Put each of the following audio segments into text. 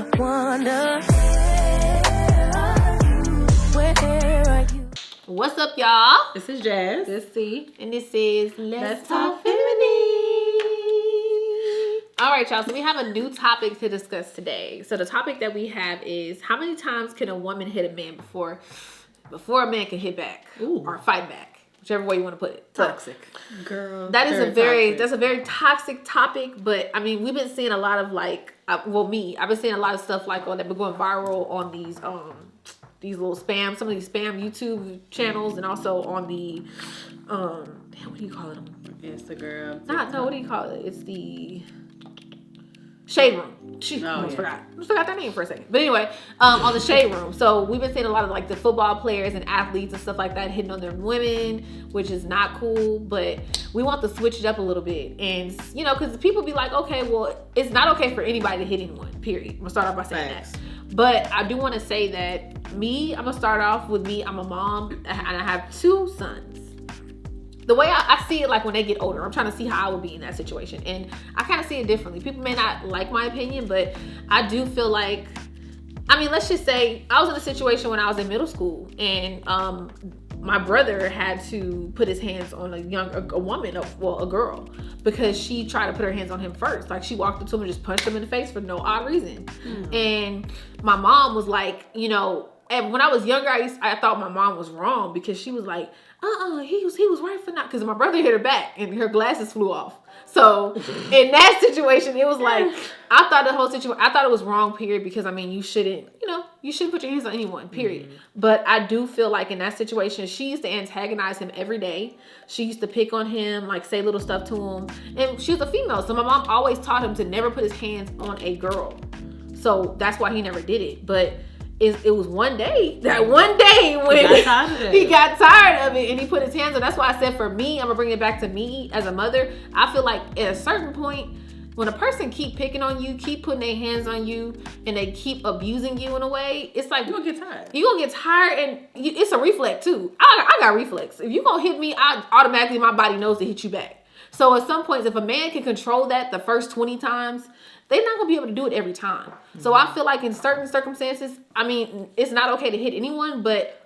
I wonder, where are you? What's up, y'all? This is Jazz. This is C. And this is Let's Talk Feminine. All right, y'all. So we have a new topic to discuss today. So the topic that we have is how many times can a woman hit a man before a man can hit back or fight back, whichever way you want to put it. Toxic. Girl. That's a very toxic topic. But I mean, we've been seeing a lot of I've been seeing a lot of stuff like on that been going viral on these little spam, some of these spam YouTube channels, and also on the what do you call it? Instagram. What do you call it? It's the Shade Room. I forgot their name for a second. But anyway, on the Shade Room. So we've been seeing a lot of like the football players and athletes and stuff like that hitting on their women, which is not cool. But we want to switch it up a little bit. And, you know, because people be like, okay, well, it's not okay for anybody to hit anyone, period. I'm going to start off by saying that. But I do want to say that I'm going to start off with me. I'm a mom and I have 2 sons. The way I see it, like when they get older, I'm trying to see how I would be in that situation. And I kind of see it differently. People may not like my opinion, but I do feel like, I mean, let's just say I was in a situation when I was in middle school and my brother had to put his hands on a woman, a girl, because she tried to put her hands on him first. Like she walked up to him and just punched him in the face for no odd reason. And my mom was like, you know, and when I was younger, I thought my mom was wrong because she was like, he was right for not, because my brother hit her back and her glasses flew off. So in that situation, it was like, I thought it was wrong, period, because I mean, you shouldn't put your hands on anyone, period. But I do feel like in that situation, she used to antagonize him every day. She used to pick on him, like say little stuff to him. And she was a female, so my mom always taught him to never put his hands on a girl. So that's why he never did it. But it was one day when he got tired of it and he put his hands on. That's why I said for me, I'm gonna bring it back to me as a mother. I feel like at a certain point, when a person keep picking on you, keep putting their hands on you, and they keep abusing you in a way, it's like you're gonna get tired. You're gonna get tired, and it's a reflex too. I got reflex. If you gonna hit me, automatically my body knows to hit you back. So at some points, if a man can control that the first 20 times, they're not going to be able to do it every time. So I feel like in certain circumstances, I mean, it's not okay to hit anyone, but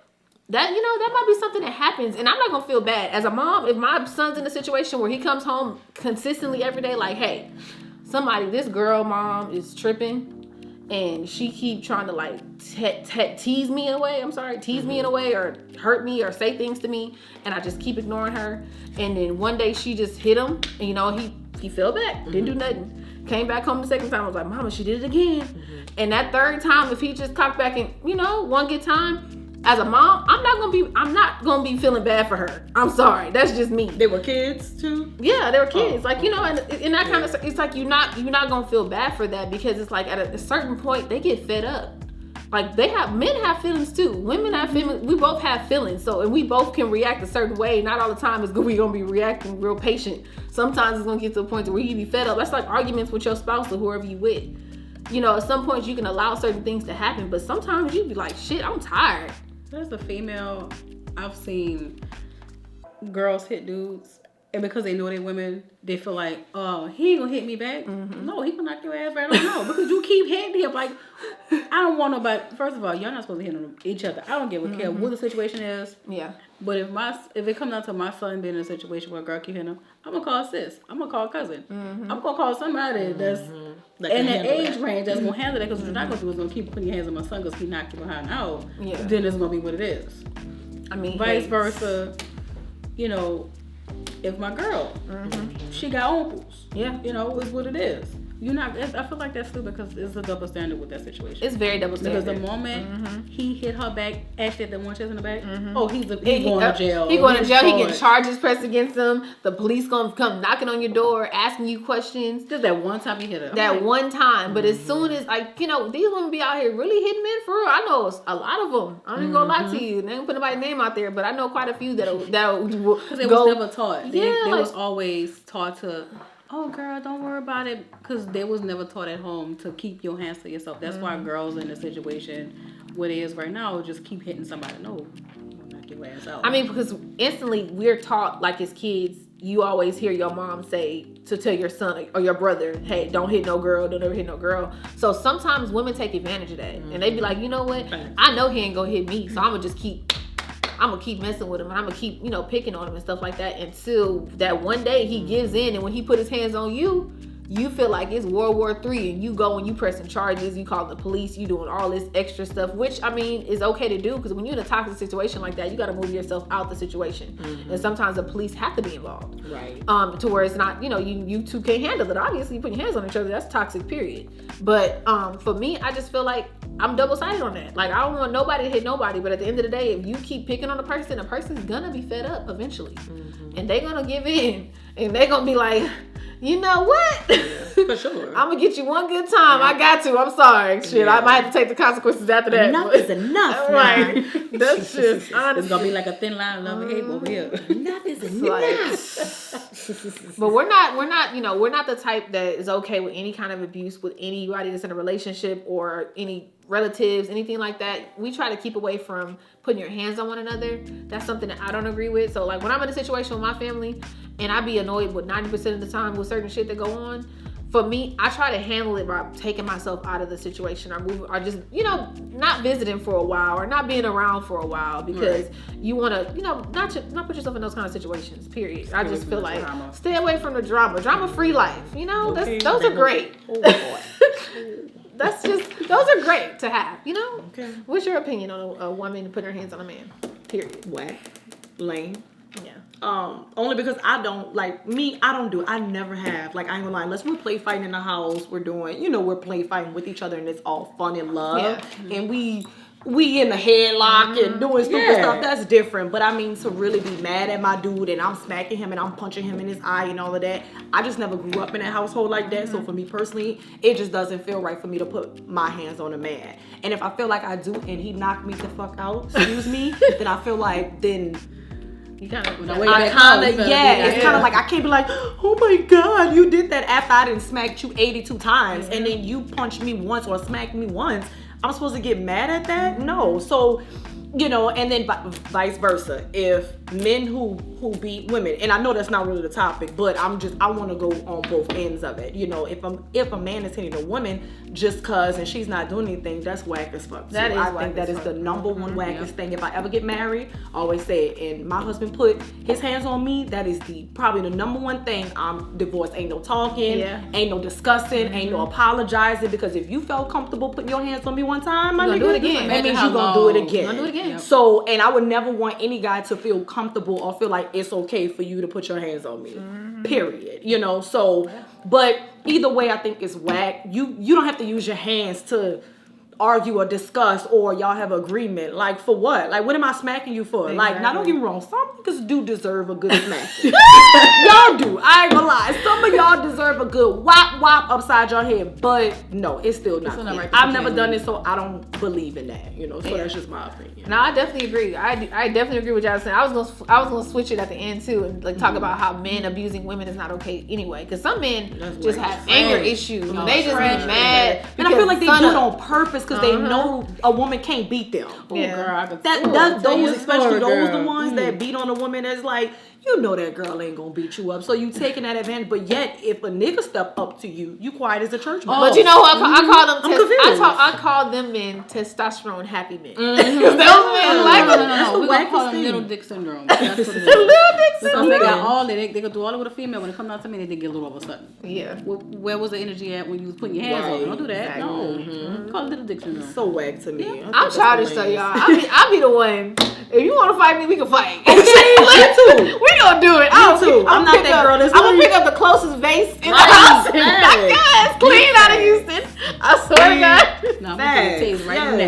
that might be something that happens. And I'm not going to feel bad. As a mom, if my son's in a situation where he comes home consistently every day, like, hey, this girl mom is tripping and she keep trying to like tease me in a way, or hurt me or say things to me, and I just keep ignoring her. And then one day she just hit him and, he fell back, didn't do nothing. Came back home the second time. I was like, Mama, she did it again. And that third time, if he just cocked back and, one good time, as a mom, I'm not gonna be feeling bad for her. I'm sorry. That's just me. They were kids too? Yeah, they were kids. And in that kind of, it's like you're not gonna feel bad for that, because it's like at a certain point they get fed up. Like men have feelings too. Women have feelings. We both have feelings. So, and we both can react a certain way. Not all the time is we gonna be reacting real patient. Sometimes it's gonna get to a point where you be fed up. That's like arguments with your spouse or whoever you with. At some point you can allow certain things to happen, but sometimes you be like, shit, I'm tired. There's a female, I've seen girls hit dudes, and because they know they're women, they feel like, oh, he ain't gonna hit me back. No, he gonna knock your ass right on out, because you keep hitting him. Like, I don't want nobody. First of all, y'all not supposed to hit on each other. I don't give a care what the situation is. Yeah. But if it comes down to my son being in a situation where a girl keep hitting him, I'm gonna call sis. I'm gonna call cousin. I'm gonna call somebody that's in the age range that's gonna handle that. Because what you're not gonna do is gonna keep putting your hands on my son because he knocked you behind out. Yeah. Then it's gonna be what it is. I mean, vice versa. If my girl, she got uncles. Yeah. Is what it is. I feel like that's stupid because it's a double standard with that situation. It's very double standard. Because the moment he hit her back, actually at the one chest in the back, he's going to jail. He going to jail. He get charges pressed against him. The police going to come knocking on your door, asking you questions. Just that one time he hit her. That one time. But as soon as, these women be out here really hitting men for real. I know a lot of them. I'm not even going to lie to you. They don't put nobody's name out there, but I know quite a few that will because they was never taught. They was always taught to, oh girl, don't worry about it, because they was never taught at home to keep your hands to yourself. That's why girls in the situation where they is right now just keep hitting somebody. No, knock your ass out. I mean, because instantly we're taught, like as kids, you always hear your mom say to tell your son or your brother, hey, don't hit no girl, don't ever hit no girl. So sometimes women take advantage of that. And they be like, you know what? I know he ain't gonna hit me, so I'm gonna keep messing with him, and I'm gonna keep, picking on him and stuff like that until that one day he gives in, and when he put his hands on you, you feel like it's World War III, and you go and you pressing charges, you call the police, you doing all this extra stuff, which I mean is okay to do, because when you're in a toxic situation like that, you got to move yourself out the situation, and sometimes the police have to be involved, right? To where it's not, you two can't handle it. Obviously, you put your hands on each other, that's toxic, period. But for me, I just feel like I'm double-sided on that. Like, I don't want nobody to hit nobody, but at the end of the day, if you keep picking on the person's gonna be fed up eventually, and they're gonna give in, and they're gonna be like, you know what? For sure. I'm gonna get you one good time. I got to. I'm sorry. Shit, I might have to take the consequences after that. Enough is enough. Right. That's just honestly. It's gonna be like a thin line of love and hate over here. Enough is enough. But we're not the type that is okay with any kind of abuse with anybody that's in a relationship or any relatives, anything like that. We try to keep away from putting your hands on one another. That's something that I don't agree with. So like when I'm in a situation with my family and I be annoyed with 90% of the time with certain shit that go on, for me, I try to handle it by taking myself out of the situation or moving, or just, not visiting for a while or not being around for a while, because you want to, not put yourself in those kind of situations, period. I just feel like stay away from the drama-free life, those are great. Oh, boy. Those are great to have, Okay. What's your opinion on a woman putting her hands on a man? Period. Whack. Lame. Yeah. Only because I don't do it. I never have. Like, I ain't gonna lie, unless we're play fighting in the house, we're doing, we're play fighting with each other and it's all fun and love. Yeah. And we in the headlock and doing stupid stuff, that's different. But I mean, to really be mad at my dude and I'm smacking him and I'm punching him in his eye and all of that, I just never grew up in a household like that. So for me personally, it just doesn't feel right for me to put my hands on a man. And if I feel like I do and he knocked me the fuck out, excuse me, then I feel like you kind of, it's kind of like, I can't be like, oh my God, you did that after I done smacked you 82 times and then you punched me once or smacked me once. I'm supposed to get mad at that? No. So, and then vice versa. If men who beat women, and I know that's not really the topic, but I want to go on both ends of it. If a man is hitting a woman just cause and she's not doing anything, that's whack as fuck. I think that is the number one wackest thing. If I ever get married, I always say it, and my husband put his hands on me, that is probably the number one thing. I'm divorced. Ain't no talking, ain't no discussing, ain't no apologizing, because if you felt comfortable putting your hands on me one time, my nigga, do it again. That means you're gonna do it again. Gonna do it again. Yep. So, and I would never want any guy to feel comfortable or feel like it's okay for you to put your hands on me. Period. So, but either way, I think it's whack. You don't have to use your hands to argue or discuss, or y'all have agreement. Like, for what? Like, what am I smacking you for? Exactly. Like, now don't get me wrong, some niggas do deserve a good smack. Y'all do. I ain't gonna lie. Some of y'all deserve a good whop upside your head, but no, it's still not. Right. I've never done it, so I don't believe in that. So that's just my opinion. No, I definitely agree. I definitely agree with y'all saying. I was gonna switch it at the end too, and like talk about how men abusing women is not okay anyway. Because some men just have anger issues. They just be mad, and I feel like they do it on purpose. Because they know a woman can't beat them. Yeah. Those, especially those the ones that beat on a woman, that's like, that girl ain't gonna beat you up. So you taking that advantage. But yet, if a nigga step up to you, you quiet as a church mouse. But you know what? I call them. I call them men testosterone happy men. Because those men no. We gonna call them little dick syndrome. That's what it is. Little dick syndrome. Because they got all that. They can do all it with a female. When it comes out to me, they get a little all of a sudden. Yeah. Where was the energy at when you was putting your hands on? Don't do that. No. Call it little dick syndrome. So whack to me. Yeah. I'm childish though, y'all. I be the one. If you want to fight me, we can fight. We gonna do it. I'm not that girl. I'm gonna pick up the closest vase in the house and knock your ass clean out of Houston. I swear to God. No,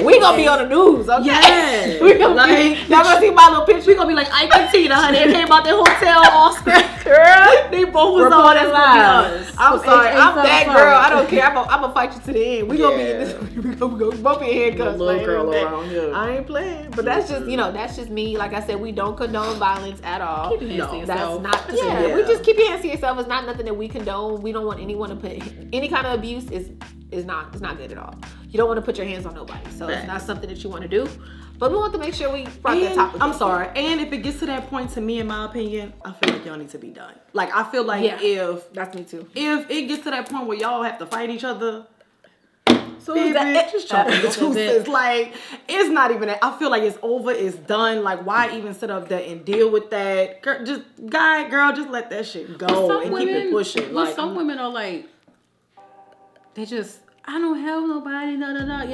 we gonna be on the news, okay? Yes. We gonna y'all gonna see my little picture. We gonna be like Ike and Tina, honey. They came out their hotel all scratched. Girl, they both was on that live. I'm sorry. I'm that girl. I don't care. I'm gonna fight you to the end. We gonna be in this. We gonna both be in handcuffs. Little girl around here. I ain't playing. But that's just that's just me. Like I said, we don't condone violence at all. Keep your hands to yourself. That's not. We just keep your hands to yourself. It's not nothing that we condone. We don't want anyone to put any kind of abuse. Is it's not good at all. You don't want to put your hands on nobody, so it's not something that you want to do. But we want to make sure we brought that topic. I'm sorry. And if it gets to that point, to me, in my opinion, I feel like y'all need to be done. Like, I feel like if that's me too. If it gets to that point where y'all have to fight each other, So just like, it's not even that. I feel like it's over. It's done. Like, why even sit up there and deal with that? Girl, just let that shit go and keep it pushing. Well, like, some women are like, they just, I don't have nobody, you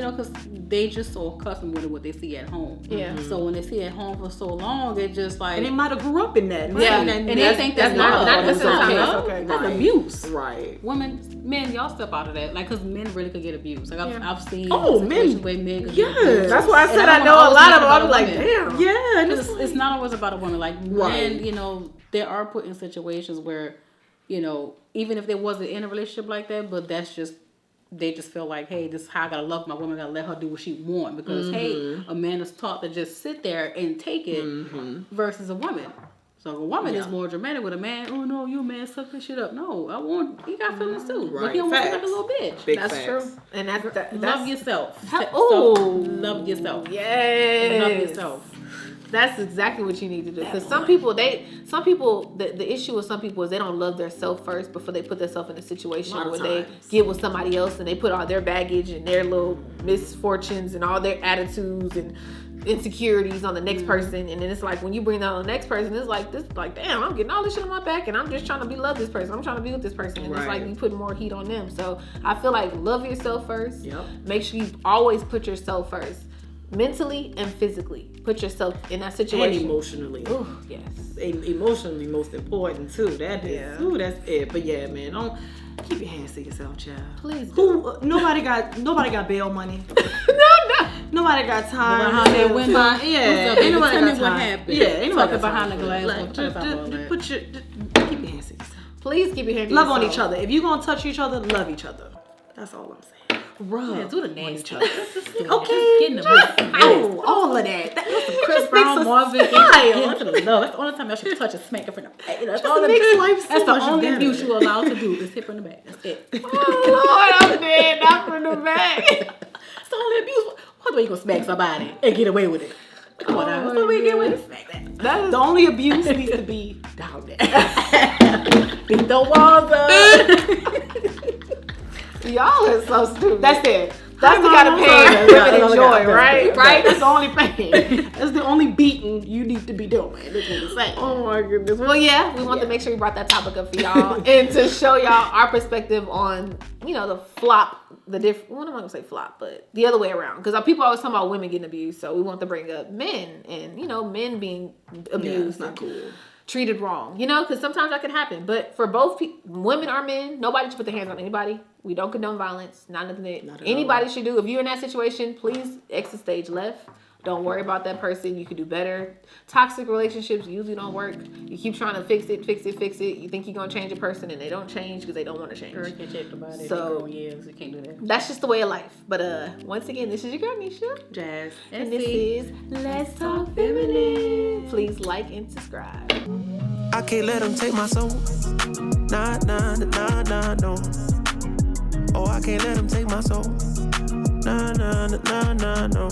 know, because they just so accustomed with what they see at home. Yeah. So when they see at home for so long, they just like, and they might have grew up in that. Yeah. and they think that's not love. necessarily That's okay. That's Right. abuse. Right. Men, y'all step out of that, like, because men really could get abused. Like I've seen men. situations where men could get Yes. abused. That's why I said And I don't know a wanna lot always of them. make it I'm like, about women. damn. Yeah. And It's not always about a woman. Like Right. men, you know, they are put in situations where, you know, even if they wasn't in a relationship like that, but that's just, they just feel like, hey, this is how I gotta love my woman. I gotta let her do what she want because hey, a man is taught to just sit there and take it versus a woman. So a woman is more dramatic with a man. Oh no, you a man, suck this shit up. No, he got feelings too. Right. But he don't want to Facts. like a little bitch. Big That's facts. true. And that's Love yourself. Love yourself. Yes. Love yourself. That's exactly what you need to do. Because some people, the issue with some people is they don't love their self first before they put themselves in a situation where they get with somebody else and they put all their baggage and their little misfortunes and all their attitudes and insecurities on the next person. And then it's like when you bring that on the next person, it's like this, like damn, I'm getting all this shit on my back and I'm just trying to be love this person. I'm trying to be with this person, and it's like you put more heat on them. So I feel like love yourself first. Yep. Make sure you always put yourself first. Mentally and physically, put yourself in that situation. And emotionally. Ooh, yes. Emotionally, most important too. That is, Yeah. that's it. But yeah, man, don't keep your hands to yourself, child. Please do. Nobody got bail money. No. Nobody got time. Behind that window. Yeah, What's up, ain't nobody baby? got Tell me what time. happened. Yeah, ain't nobody Talking got behind time the for glass. it. What you talking about, man? Keep your hands to yourself. Please keep your hand to Love on yourself. each other. If you're gonna touch each other, love each other. That's all I'm saying. Rub Yeah, do the on nasty. each other. Okay. Getting Oh, all of that. Chris Brown, Marvin, getting into the love. That's the only time y'all should touch and smack her in the back. That's all makes life so That's the much only better. abuse you're allowed to do is hit her in the back. That's it. Oh Lord, I'm dead. Not from the back. That's the only abuse. What way you gonna smack somebody and get away with it? Come on now. That's the way you get away with it. Smack that. The only abuse needs to be down there. Beat the walls up. Y'all are so stupid. That's it. That's the kind of pain women enjoy, right? Right? That's the only pain. That's the only beating you need to be doing. That's what I'm saying. Oh my goodness. Well, yeah, we want to make sure we brought that topic up for y'all and to show y'all our perspective on, you know, the flop, the different. Well, I'm not gonna say flop, but the other way around. Because people always talk about women getting abused, so we want to bring up men and men being abused. It's not cool. Treated wrong, because sometimes that can happen. But for both women or men, nobody should put their hands on anybody. We don't condone violence. Not nothing that anybody should do. If you're in that situation, please exit stage left. Don't worry about that person. You could do better. Toxic relationships usually don't work. You keep trying to fix it. You think you're going to change a person and they don't change because they don't want to change. Can't change nobody. So, you can't do that. That's just the way of life. But once again, this is your girl, Nisha. Jazz. And this is Let's Talk Feminine. Please like and subscribe. I can't let them take my soul. Nah, nah, nah, nah, no. Oh, I can't let them take my soul. Nah, nah, nah, nah, no.